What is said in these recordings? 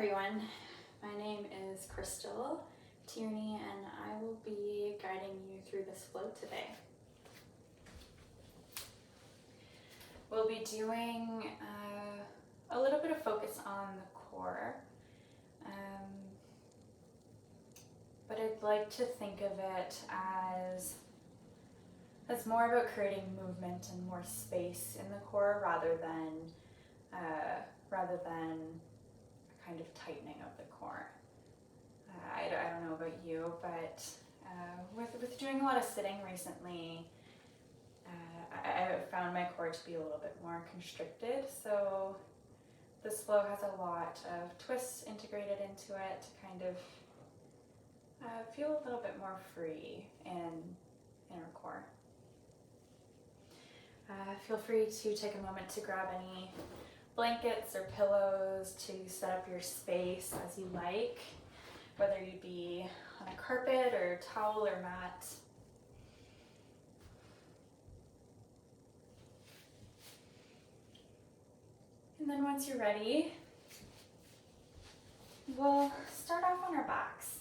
everyone, my name is Crystal Tierney and I will be guiding you through this flow today. We'll be doing a little bit of focus on the core, but I'd like to think of it as more about creating movement and more space in the core rather than a kind of tightening of the core. I don't know about you, but with doing a lot of sitting recently, I found my core to be a little bit more constricted, so this flow has a lot of twists integrated into it to kind of feel a little bit more free in our core. Feel free to take a moment to grab any blankets or pillows to set up your space as you like, whether you be on a carpet or towel or mat. And then once you're ready, we'll start off on our backs.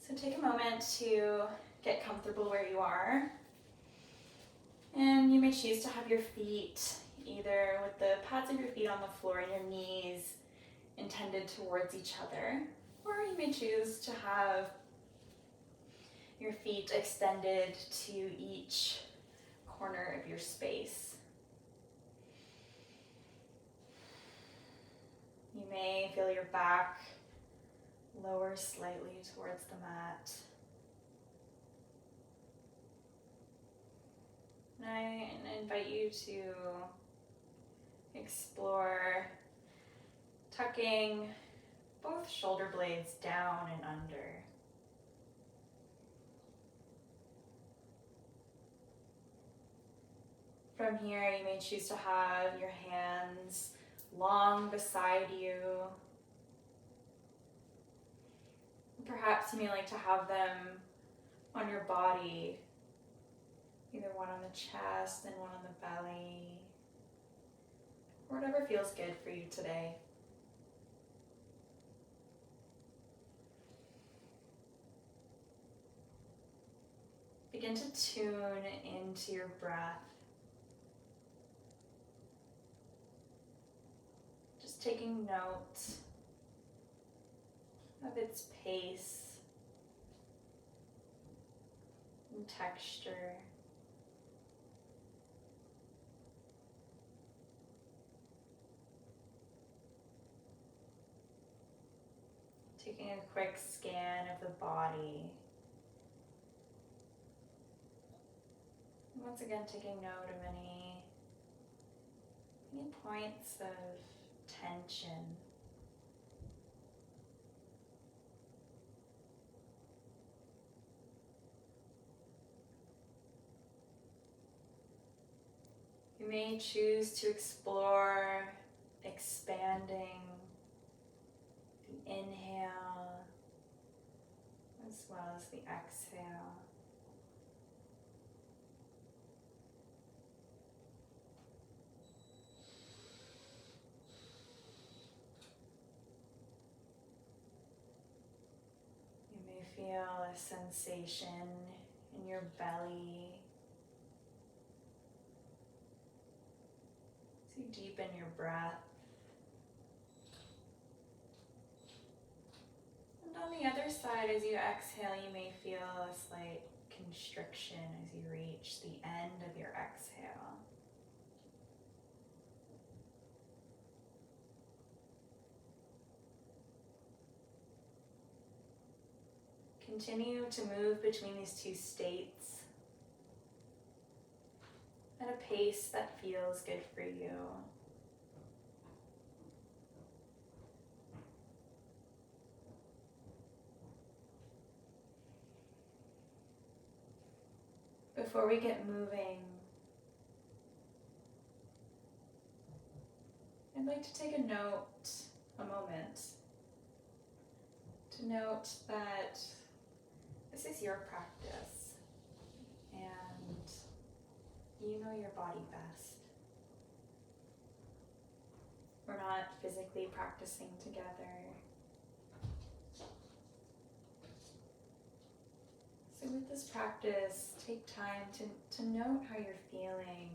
So take a moment to get comfortable where you are. And you may choose to have your feet either with the pads of your feet on the floor and your knees intended towards each other, or you may choose to have your feet extended to each corner of your space. You may feel your back lower slightly towards the mat. And I invite you to explore tucking both shoulder blades down and under. From here, you may choose to have your hands long beside you. Perhaps you may like to have them on your body, either one on the chest and one on the belly, or whatever feels good for you today. Begin to tune into your breath. Just taking note of its pace and texture. Taking a quick scan of the body. And once again, taking note of any points of tension. You may choose to explore expanding the inhale as well as the exhale. You may feel a sensation in your belly. So you deepen your breath. And on the other side, as you exhale, you may feel a slight constriction as you reach the end of your exhale. Continue to move between these two states at a pace that feels good for you. Before we get moving, I'd like to take a moment to note that this is your practice and you know your body best. we're not physically practicing together. So with this practice, take time to note how you're feeling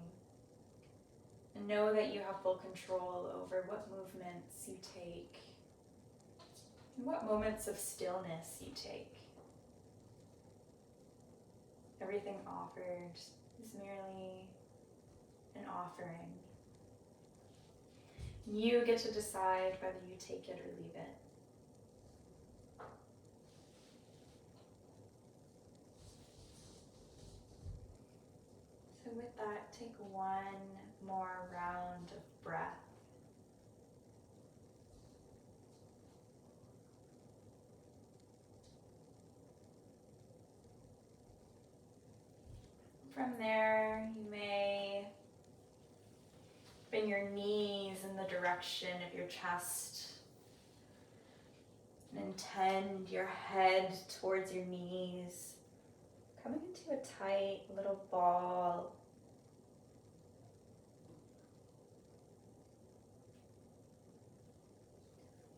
and know that you have full control over what movements you take and what moments of stillness you take. Everything offered is merely an offering. You get to decide whether you take it or leave it. So with that, take one more round of breath. From there, you may bring your knees in the direction of your chest and intend your head towards your knees, coming into a tight little ball.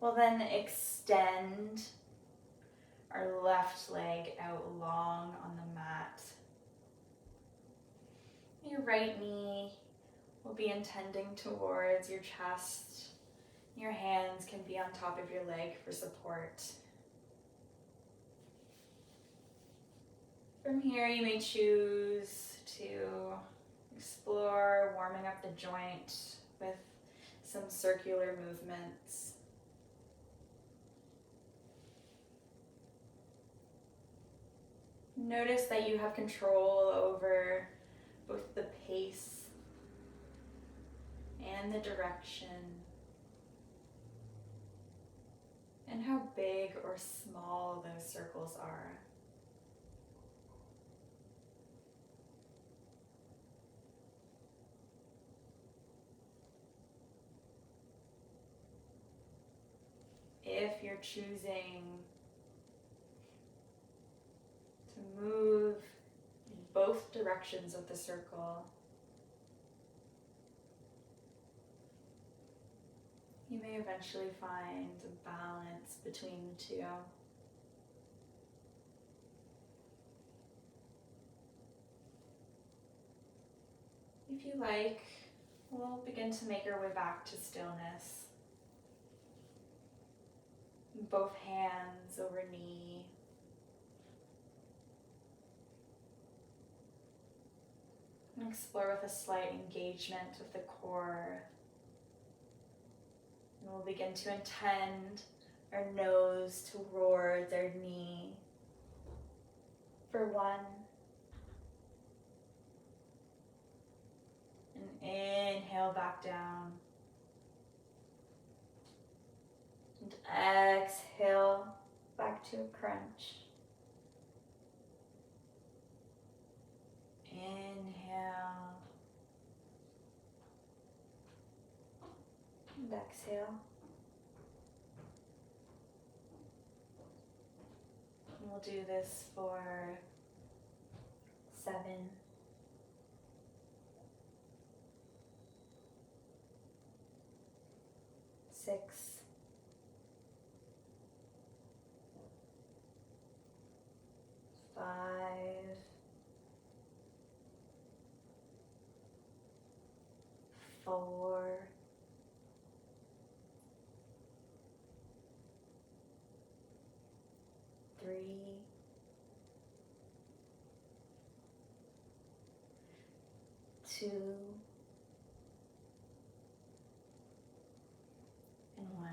We'll then extend our left leg out long on the mat. Your right knee will be intending towards your chest. Your hands can be on top of your leg for support. From here, you may choose to explore warming up the joint with some circular movements. Notice that you have control over both the pace and the direction, and how big or small those circles are. If you're choosing to move in both directions of the circle, you may eventually find a balance between the two. If you like, we'll begin to make our way back to stillness. Both hands over knee. And explore with a slight engagement of the core. And we'll begin to intend our nose towards our knee for 1. And inhale back down. And exhale back to a crunch. Inhale. And exhale. And we'll do this for 7. 6. 5. 4. 3. 2. And 1.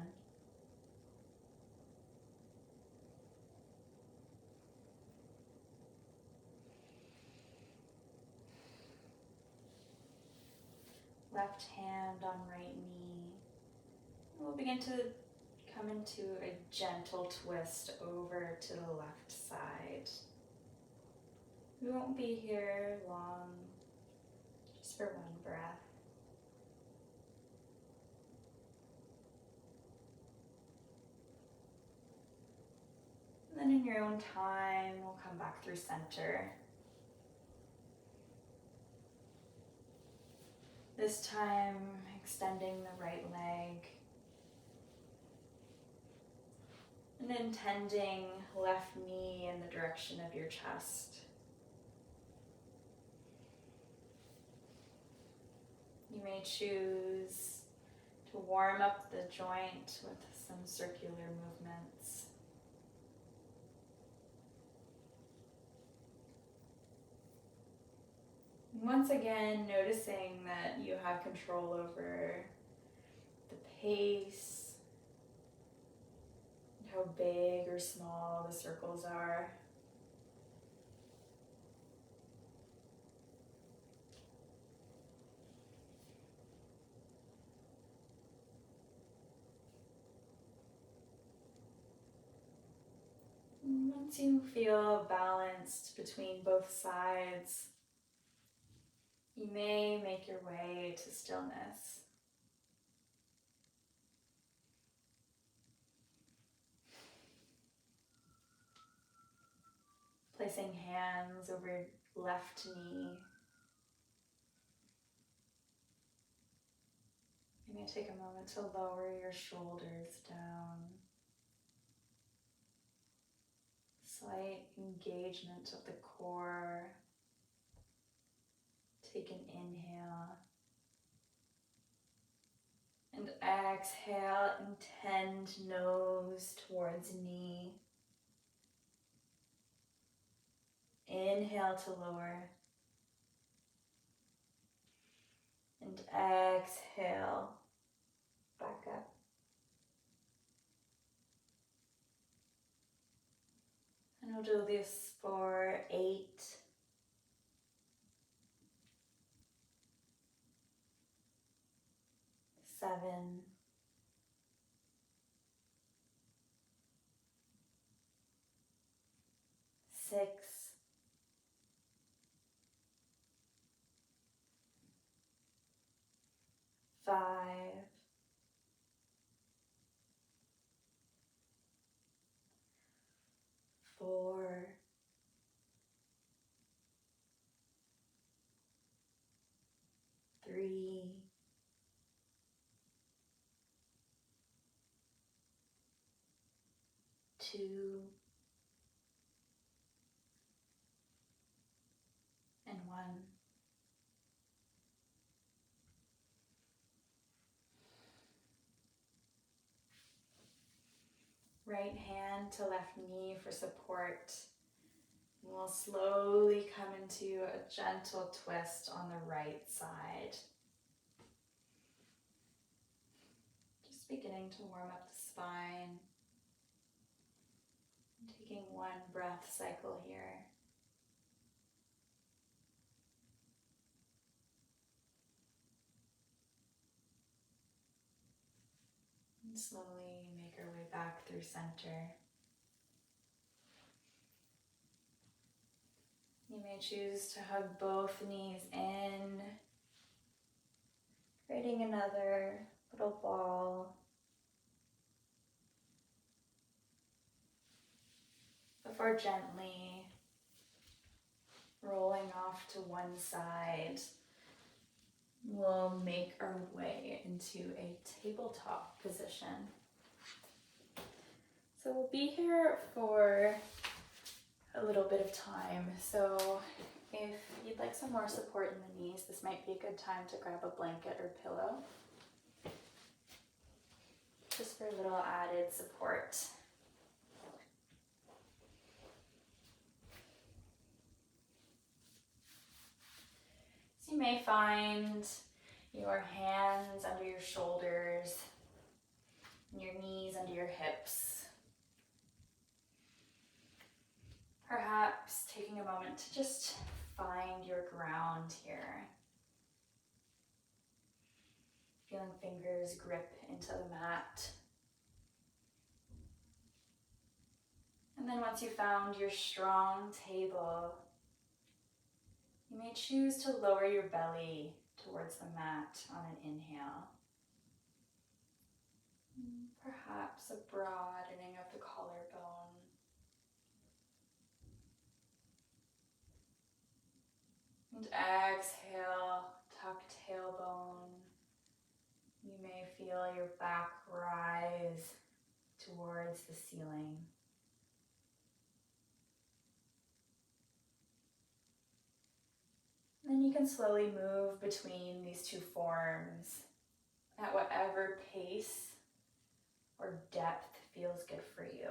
Left hand on right knee. We'll begin to come into a gentle twist over to the left side. We won't be here long, just for 1 breath. And then in your own time, we'll come back through center. This time, extending the right leg. And intending left knee in the direction of your chest. You may choose to warm up the joint with some circular movements. And once again, noticing that you have control over the pace, how big or small the circles are. And once you feel balanced between both sides, you may make your way to stillness. Placing hands over left knee. You may take a moment to lower your shoulders down. Slight engagement of the core. Take an inhale. And exhale, intend nose towards knee. Inhale to lower. And exhale, back up. And we'll do this for 8, 7, 6, 5, 4, 3, 2, and 1. Right hand to left knee for support. We'll slowly come into a gentle twist on the right side. Just beginning to warm up the spine. Taking one breath cycle here. And slowly make our way back through center. You may choose to hug both knees in, creating another little ball. Before gently rolling off to one side, we'll make our way into a tabletop position. So we'll be here for a little bit of time. So if you'd like some more support in the knees, this might be a good time to grab a blanket or pillow, just for a little added support. So you may find your hands under your shoulders and your knees under your hips. Perhaps taking a moment to just find your ground here. Feeling fingers grip into the mat. And then once you've found your strong table, you may choose to lower your belly towards the mat on an inhale. Perhaps a broadening of the collarbone. And exhale, tuck tailbone, feel your back rise towards the ceiling. Then you can slowly move between these two forms at whatever pace or depth feels good for you.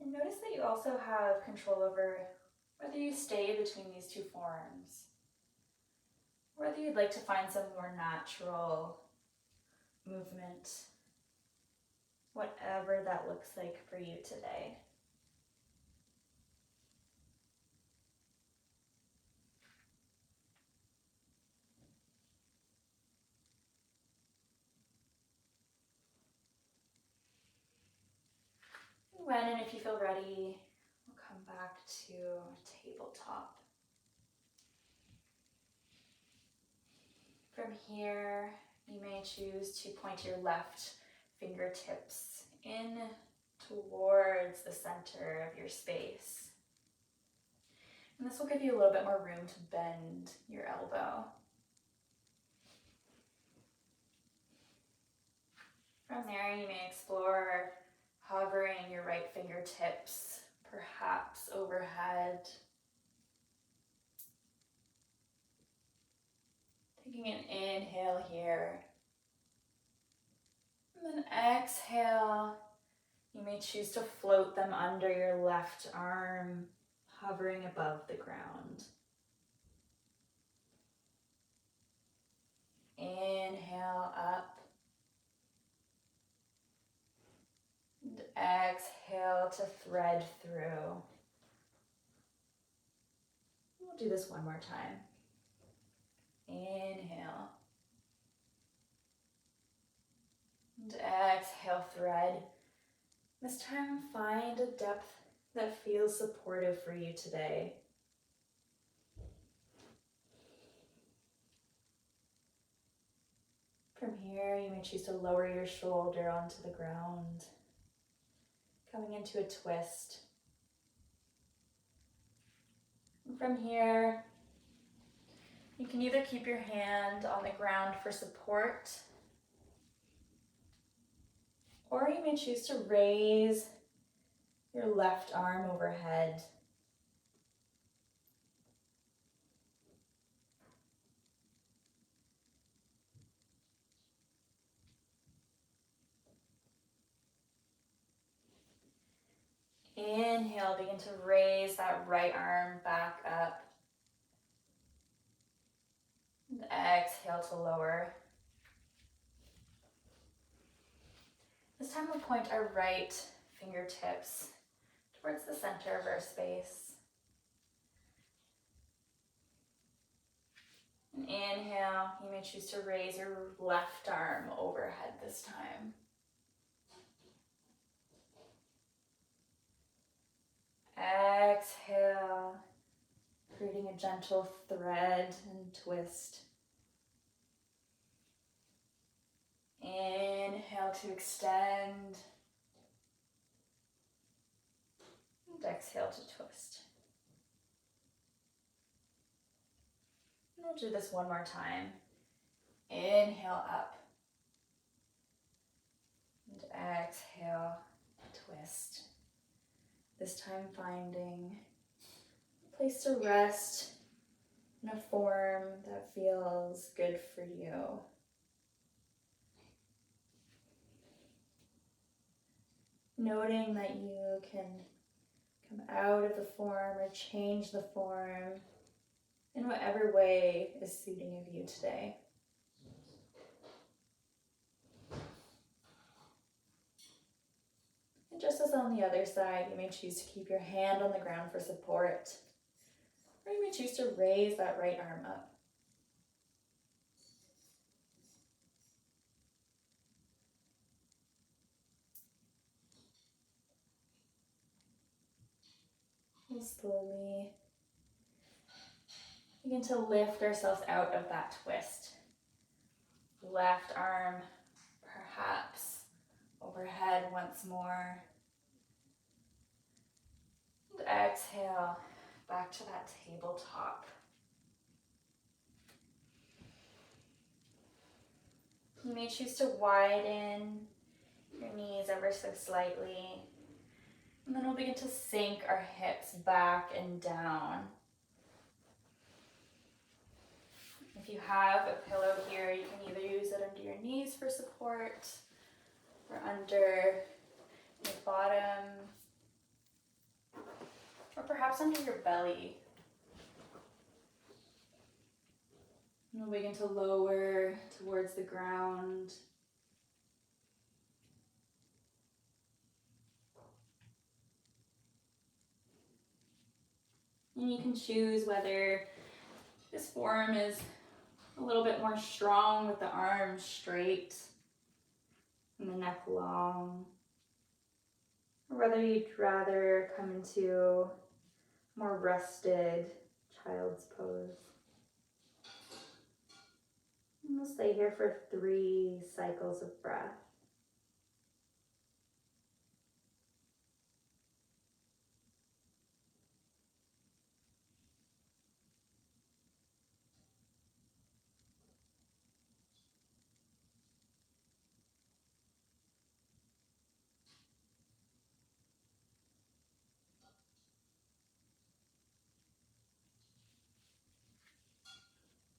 And notice that you also have control over whether you stay between these two forms, whether you'd like to find some more natural movement, whatever that looks like for you today. When and if you feel ready, we'll come back to tabletop. From here, you may choose to point your left fingertips in towards the center of your space. And this will give you a little bit more room to bend your elbow. From there, you may explore hovering your right fingertips, perhaps overhead. Taking an inhale here. And then exhale, you may choose to float them under your left arm, hovering above the ground. Inhale up. And exhale to thread through. We'll do this one more time. Inhale. And exhale, thread. This time, find a depth that feels supportive for you today. From here, you may choose to lower your shoulder onto the ground, coming into a twist. And from here, you can either keep your hand on the ground for support, or you may choose to raise your left arm overhead. Inhale, begin to raise that right arm back up. And exhale to lower. This time we'll point our right fingertips towards the center of our space. And inhale, you may choose to raise your left arm overhead this time. Exhale, creating a gentle thread and twist. Inhale to extend. And exhale to twist. And we'll do this one more time. Inhale up. And exhale, twist. This time finding a place to rest in a form that feels good for you. Noting that you can come out of the form or change the form in whatever way is suiting of you today. And just as on the other side, you may choose to keep your hand on the ground for support, or you may choose to raise that right arm up. We'll slowly begin to lift ourselves out of that twist. Left arm perhaps overhead once more. And exhale back to that tabletop. You may choose to widen your knees ever so slightly. And then we'll begin to sink our hips back and down. If you have a pillow here, you can either use it under your knees for support or under your bottom, or perhaps under your belly. And we'll begin to lower towards the ground. And you can choose whether this form is a little bit more strong with the arms straight and the neck long, or whether you'd rather come into more rested child's pose. And we'll stay here for 3 cycles of breath.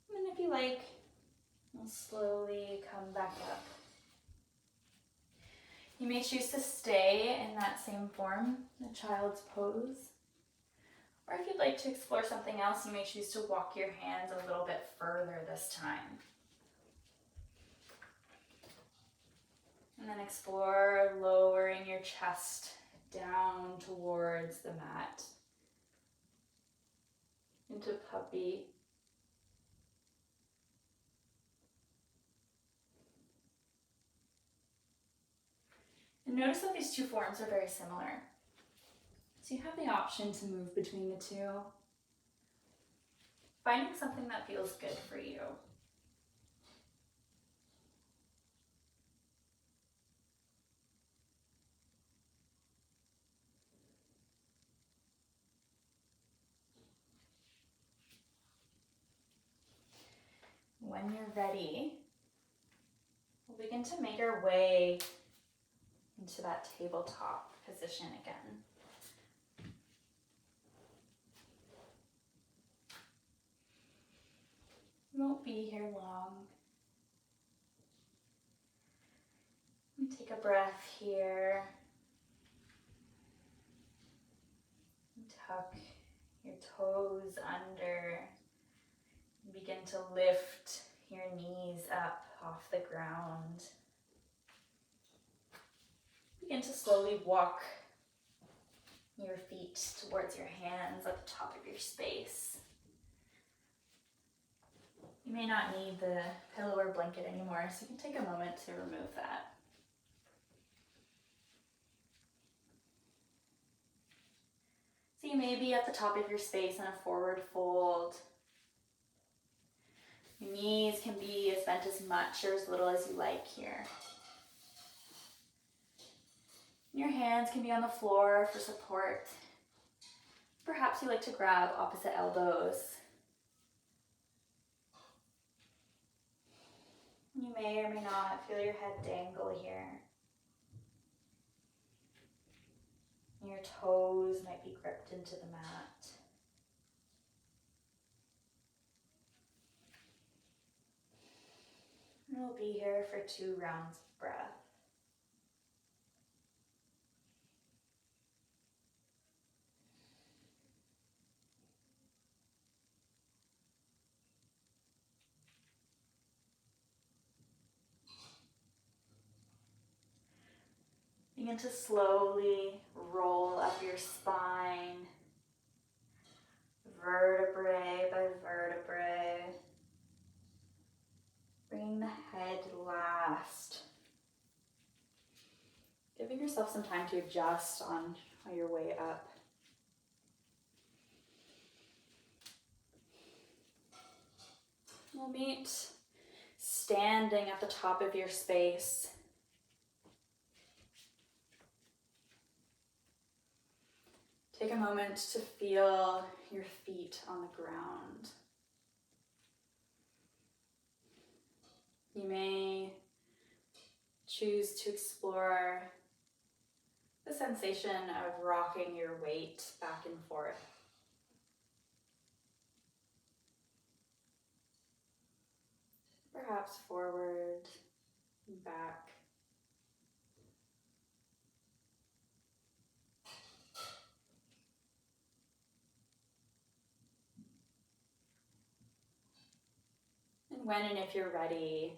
And if you like, we'll slowly come back up. You may choose to stay in that same form, the child's pose. Or if you'd like to explore something else, you may choose to walk your hands a little bit further this time. And then explore lowering your chest down towards the mat into puppy. And notice that these 2 forms are very similar. So you have the option to move between the 2, finding something that feels good for you. When you're ready, we'll begin to make our way into that tabletop position again. We won't be here long. Take a breath here. Tuck your toes under. Begin to lift your knees up off the ground. Begin to slowly walk your feet towards your hands at the top of your space. You may not need the pillow or blanket anymore, so you can take a moment to remove that. So you may be at the top of your space in a forward fold. Your knees can be as bent as much or as little as you like here. Your hands can be on the floor for support. Perhaps you like to grab opposite elbows. You may or may not feel your head dangle here. Your toes might be gripped into the mat. And we'll be here for 2 rounds of breath. Begin to slowly roll up your spine, vertebrae by vertebrae, bringing the head last. Giving yourself some time to adjust on your way up. We'll meet standing at the top of your space. moment to feel your feet on the ground. You may choose to explore the sensation of rocking your weight back and forth. Perhaps forward and back. And when and if you're ready,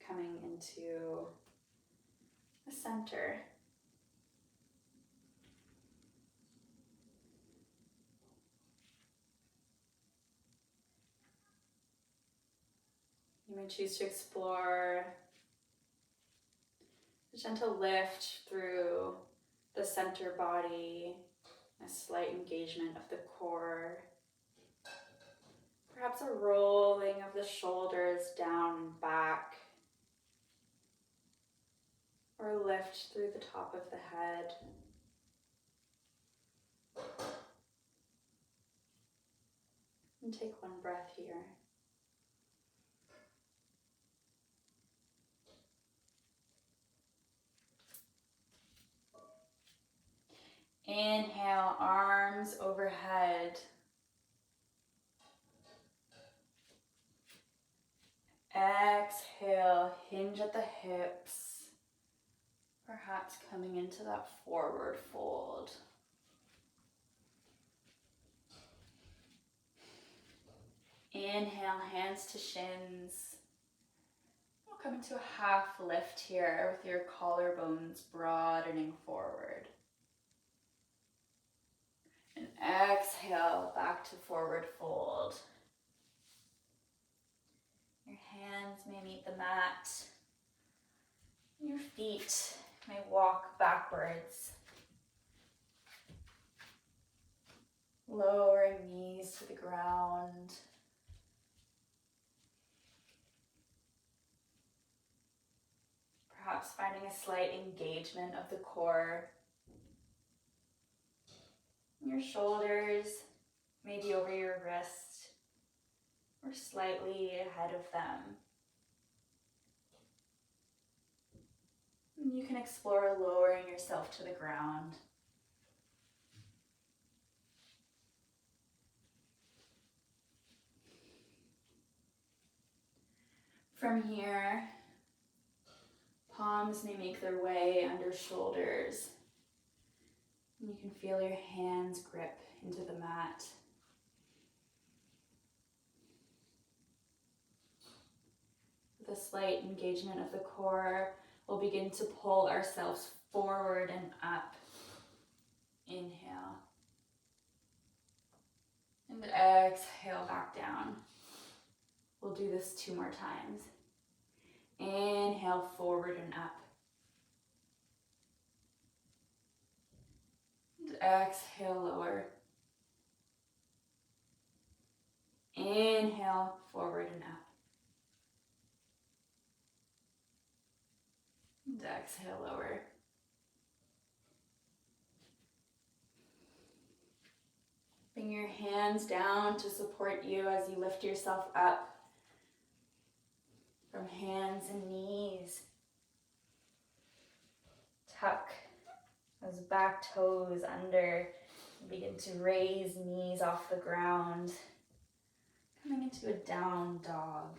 coming into the center. You may choose to explore a gentle lift through the center body, a slight engagement of the core, perhaps a rolling of the shoulders down and back, or a lift through the top of the head. And take one breath here. Inhale, arms overhead. Exhale, hinge at the hips. Perhaps coming into that forward fold. Inhale, hands to shins. We'll come into a half lift here with your collarbones broadening forward. And exhale, back to forward fold. Your hands may meet the mat. Your feet may walk backwards. Lowering knees to the ground. Perhaps finding a slight engagement of the core. Your shoulders may be over your wrist or slightly ahead of them. And you can explore lowering yourself to the ground. From here, palms may make their way under shoulders. And you can feel your hands grip into the mat. With a slight engagement of the core, we'll begin to pull ourselves forward and up. Inhale. And exhale back down. We'll do this 2 more times. Inhale forward and up. And exhale lower. Inhale forward and up. And exhale lower. Bring your hands down to support you as you lift yourself up from hands and knees. Tuck those back toes under. Begin to raise knees off the ground. Coming into a down dog.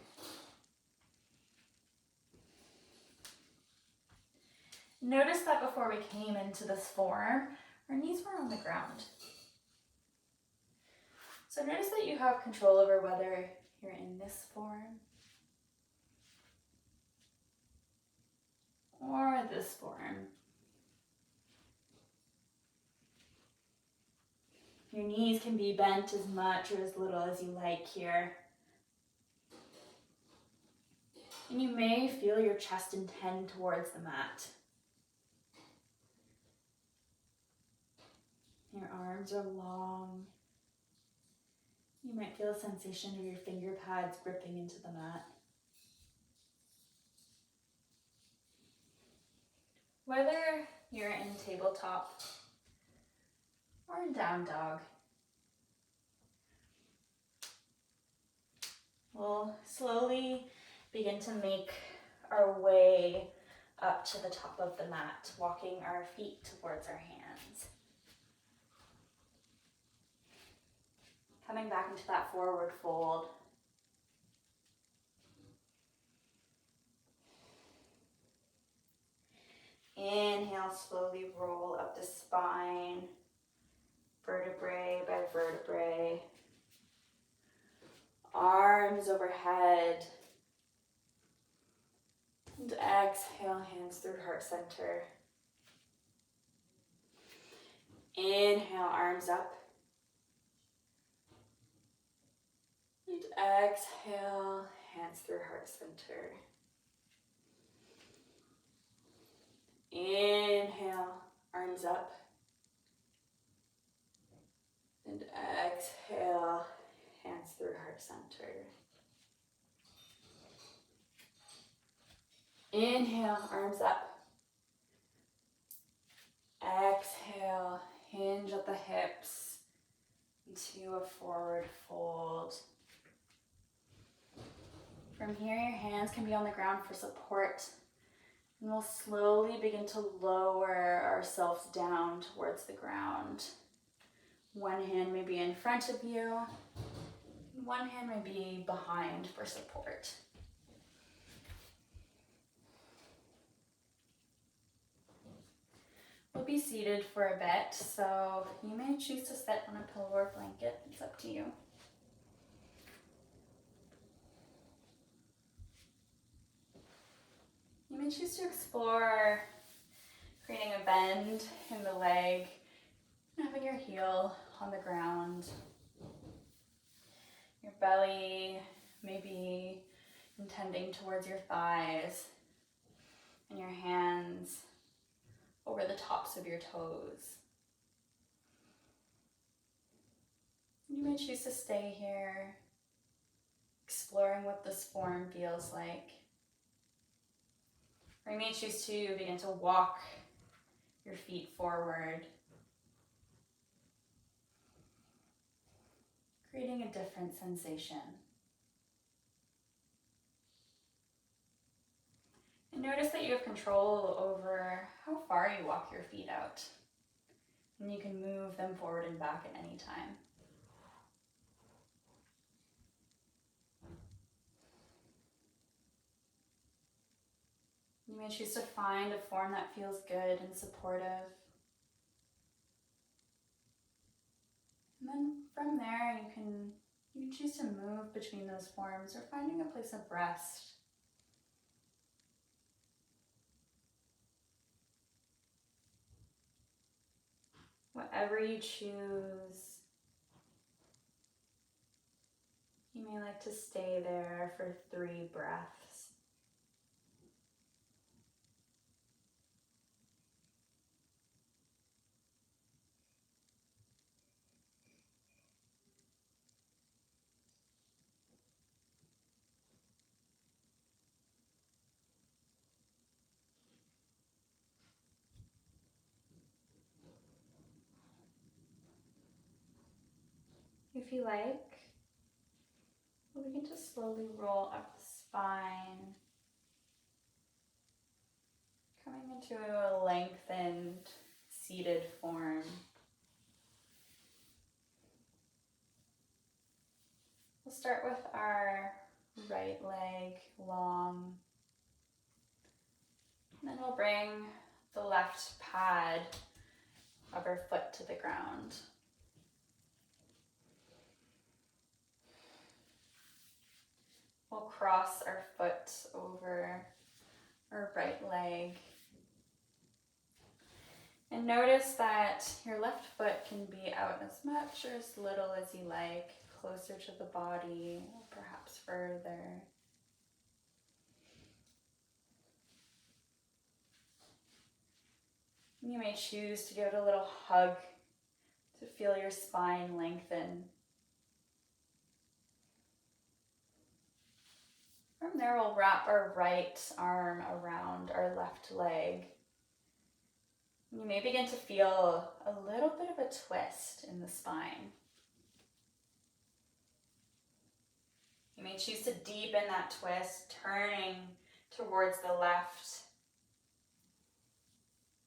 Notice that before we came into this form, our knees were on the ground. So notice that you have control over whether you're in this form or this form. Your knees can be bent as much or as little as you like here. And you may feel your chest intend towards the mat. Your arms are long. You might feel a sensation of your finger pads gripping into the mat. Whether you're in tabletop or in down dog. We'll slowly begin to make our way up to the top of the mat, walking our feet towards our hands. Coming back into that forward fold. Inhale, slowly roll up the spine, vertebrae by vertebrae. Arms overhead. And exhale, hands through heart center. Inhale, arms up. And exhale, hands through heart center. Inhale, arms up. And exhale, hands through heart center. Inhale, arms up. Exhale, hinge at the hips into a forward fold. From here, your hands can be on the ground for support. And we'll slowly begin to lower ourselves down towards the ground. One hand may be in front of you. One hand may be behind for support. We'll be seated for a bit, so you may choose to sit on a pillow or blanket. It's up to you. You may choose to explore creating a bend in the leg, having your heel on the ground. Your belly may be intending towards your thighs, and your hands over the tops of your toes. You may choose to stay here, exploring what this form feels like. Or you may choose to begin to walk your feet forward, creating a different sensation. And notice that you have control over how far you walk your feet out. And you can move them forward and back at any time. You may choose to find a form that feels good and supportive. And then from there, you can choose to move between those forms or finding a place of rest. Whatever you choose, you may like to stay there for 3 breaths. If you like, we'll begin to slowly roll up the spine, coming into a lengthened, seated form. We'll start with our right leg long, and then we'll bring the left pad of our foot to the ground. We'll cross our foot over our right leg. And notice that your left foot can be out as much or as little as you like, closer to the body, or perhaps further. You may choose to give it a little hug to feel your spine lengthen. From there, we'll wrap our right arm around our left leg. You may begin to feel a little bit of a twist in the spine. You may choose to deepen that twist, turning towards the left.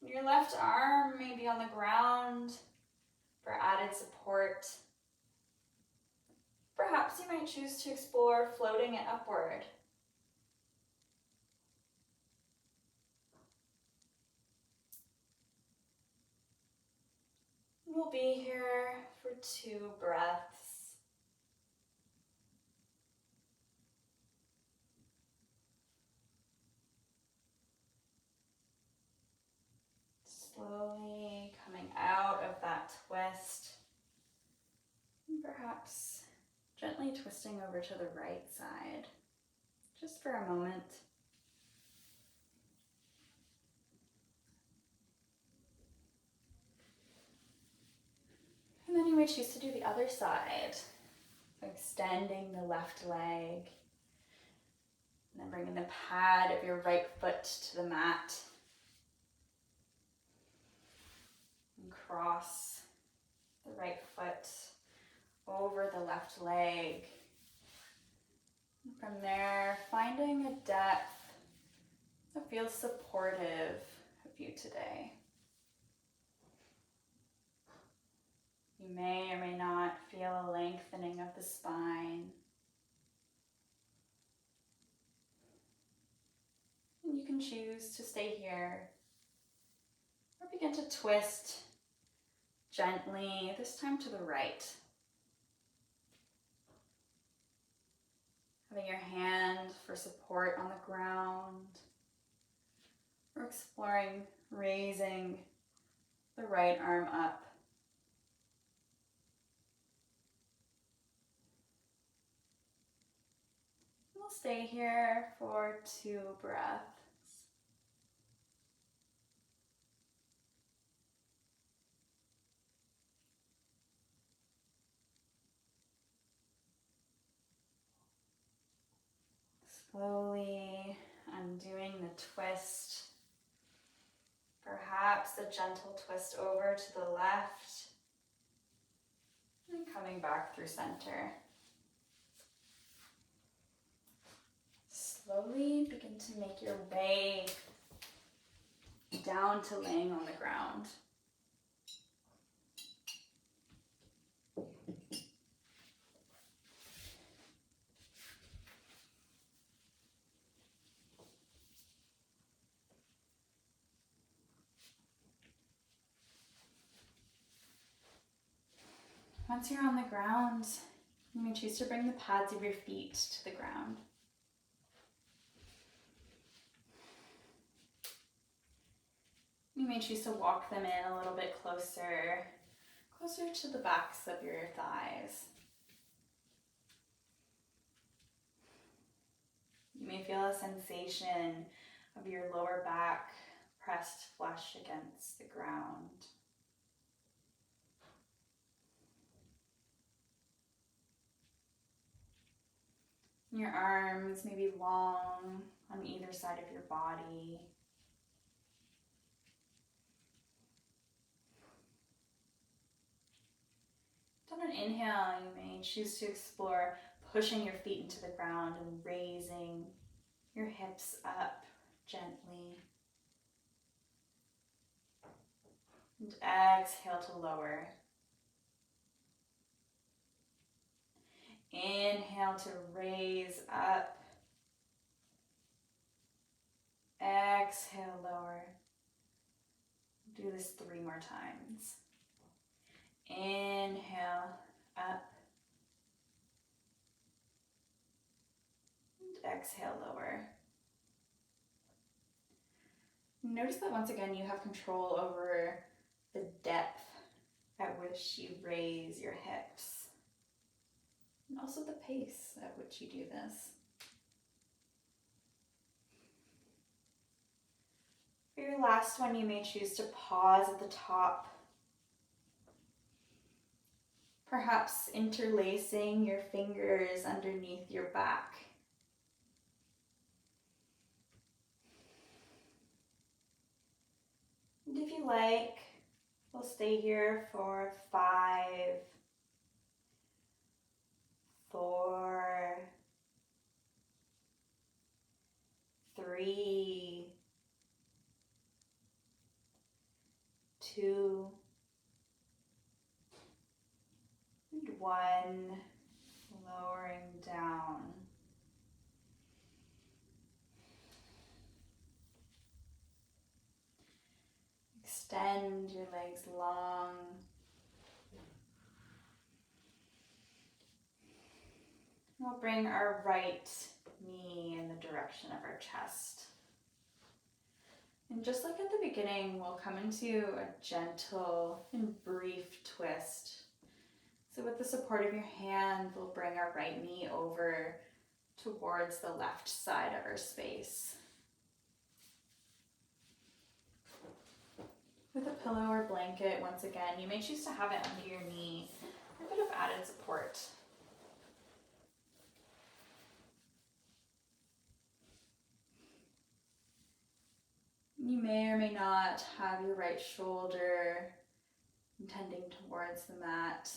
Your left arm may be on the ground for added support. Perhaps you might choose to explore floating it upward. We'll be here for 2 breaths. Slowly coming out of that twist. And perhaps gently twisting over to the right side, just for a moment. And then you may choose to do the other side. So extending the left leg. And then bringing the pad of your right foot to the mat. And cross the right foot over the left leg. And from there, finding a depth that feels supportive of you today. You may or may not feel a lengthening of the spine. And you can choose to stay here or begin to twist gently, this time to the right. Having your hand for support on the ground, or exploring raising the right arm up. We'll stay here for 2 breaths. Slowly undoing the twist. Perhaps a gentle twist over to the left. And coming back through center. Slowly begin to make your way down to laying on the ground. Once you're on the ground, you may choose to bring the pads of your feet to the ground. You may choose to walk them in a little bit closer to the backs of your thighs. You may feel a sensation of your lower back pressed flush against the ground. Your arms may be long on either side of your body. On an inhale, you may choose to explore pushing your feet into the ground and raising your hips up gently. And exhale to lower. Inhale to raise up. Exhale, lower. Do this 3 more times. Inhale, up. And exhale, lower. Notice that once again you have control over the depth at which you raise your hips. And also the pace at which you do this. For your last one, you may choose to pause at the top. Perhaps interlacing your fingers underneath your back. And if you like, we'll stay here for 5, 4, 3, 2, and 1, lowering down. Extend your legs long. We'll bring our right knee in the direction of our chest. And just like at the beginning, we'll come into a gentle and brief twist. So with the support of your hand, we'll bring our right knee over towards the left side of our space. With a pillow or blanket, once again, you may choose to have it under your knee for a bit of added support. You may or may not have your right shoulder tending towards the mat.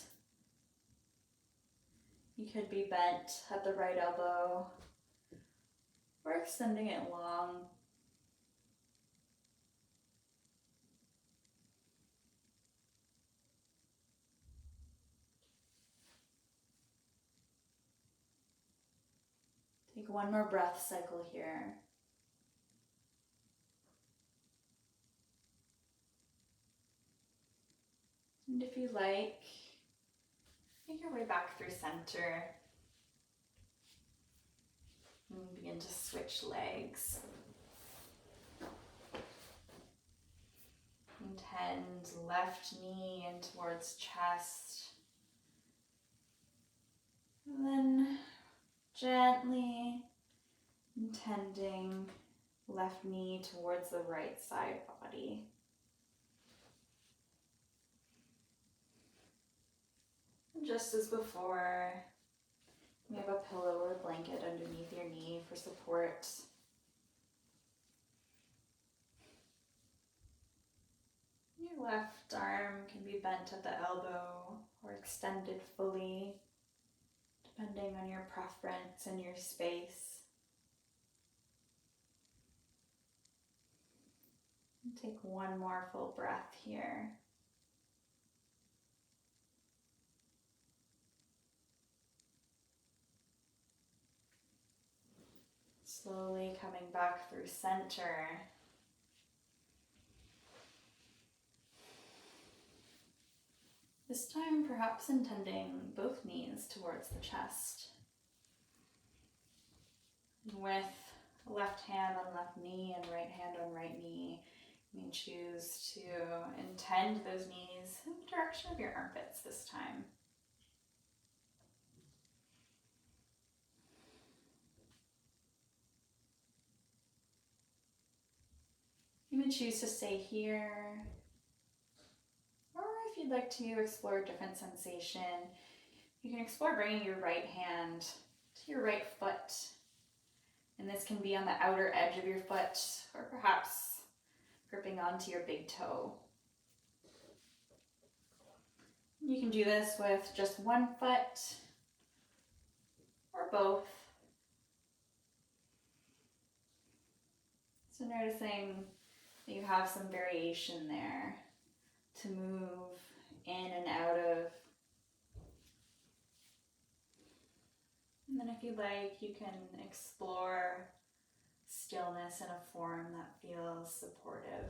You could be bent at the right elbow or extending it long. Take one more breath cycle here. And if you like, make your way back through center and begin to switch legs. Intend left knee in towards chest. And then gently intending left knee towards the right side body. And just as before, you have a pillow or a blanket underneath your knee for support. Your left arm can be bent at the elbow or extended fully, depending on your preference and your space. And take one more full breath here. Slowly coming back through center. This time, perhaps intending both knees towards the chest. With left hand on left knee and right hand on right knee, you may choose to intend those knees in the direction of your armpits this time. You may choose to stay here, or if you'd like to explore a different sensation, you can explore bringing your right hand to your right foot. And this can be on the outer edge of your foot, or perhaps gripping onto your big toe. You can do this with just one foot, or both. So noticing that you have some variation there to move in and out of. And then if you like, you can explore stillness in a form that feels supportive.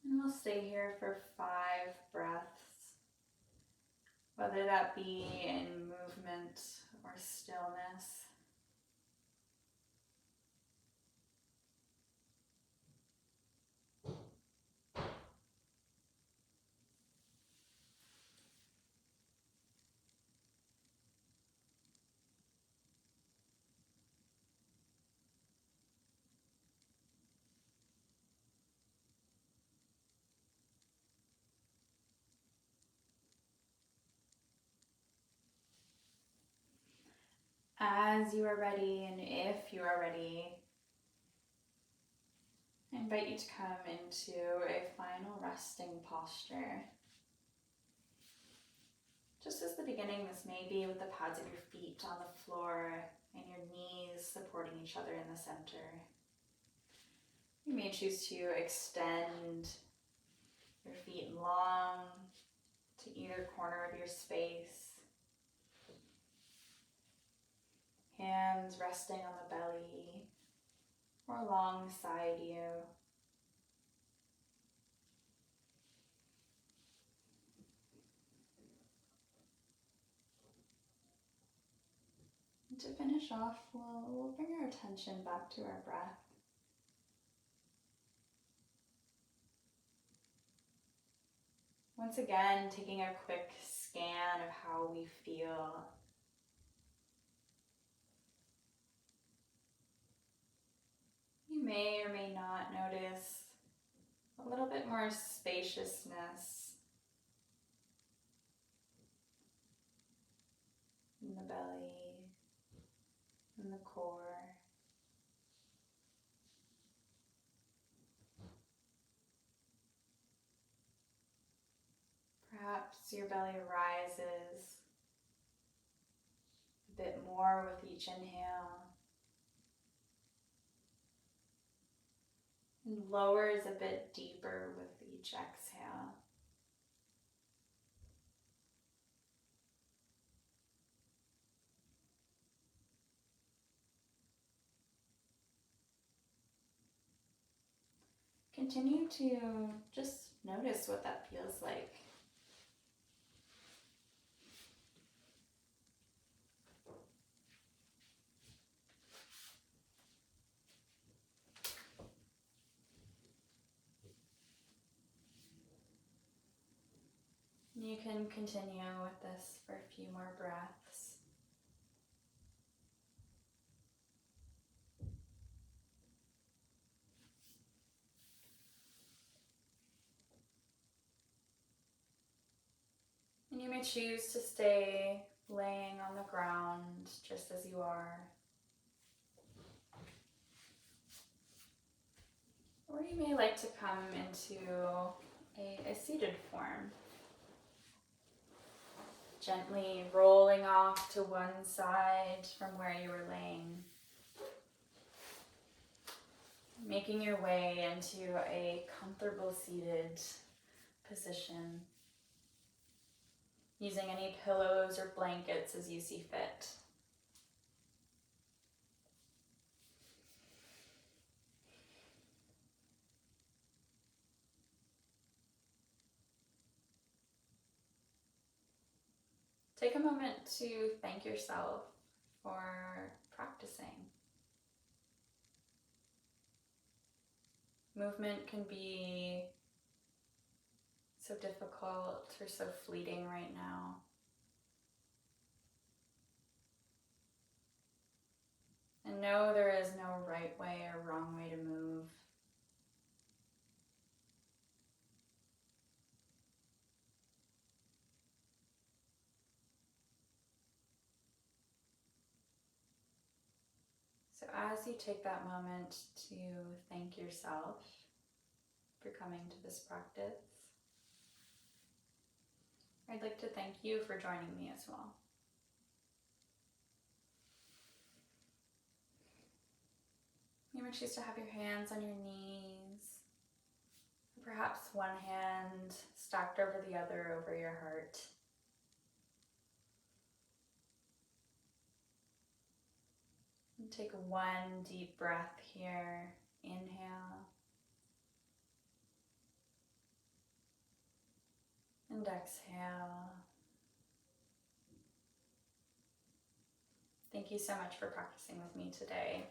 And we'll stay here for 5 breaths, whether that be in movement or stillness. as you are ready, and if you are ready, I invite you to come into a final resting posture. Just as the beginning, this may be with the pads of your feet on the floor and your knees supporting each other in the center. You may choose to extend your feet long to either corner of your space. Hands resting on the belly or alongside you. And to finish off, we'll bring our attention back to our breath. Once again, taking a quick scan of how we feel. You may or may not notice a little bit more spaciousness in the belly, in the core. Perhaps your belly rises a bit more with each inhale and lowers a bit deeper with each exhale. Continue to just notice what that feels like. You can continue with this for a few more breaths. And you may choose to stay laying on the ground just as you are. Or you may like to come into a seated form. Gently rolling off to one side from where you were laying. Making your way into a comfortable seated position. Using any pillows or blankets as you see fit. Take a moment to thank yourself for practicing. Movement can be so difficult or so fleeting right now. And no, there is no right way or wrong way to move. So as you take that moment to thank yourself for coming to this practice, I'd like to thank you for joining me as well. You may choose to have your hands on your knees, or perhaps one hand stacked over the other over your heart. And take one deep breath here. Inhale. And exhale. Thank you so much for practicing with me today.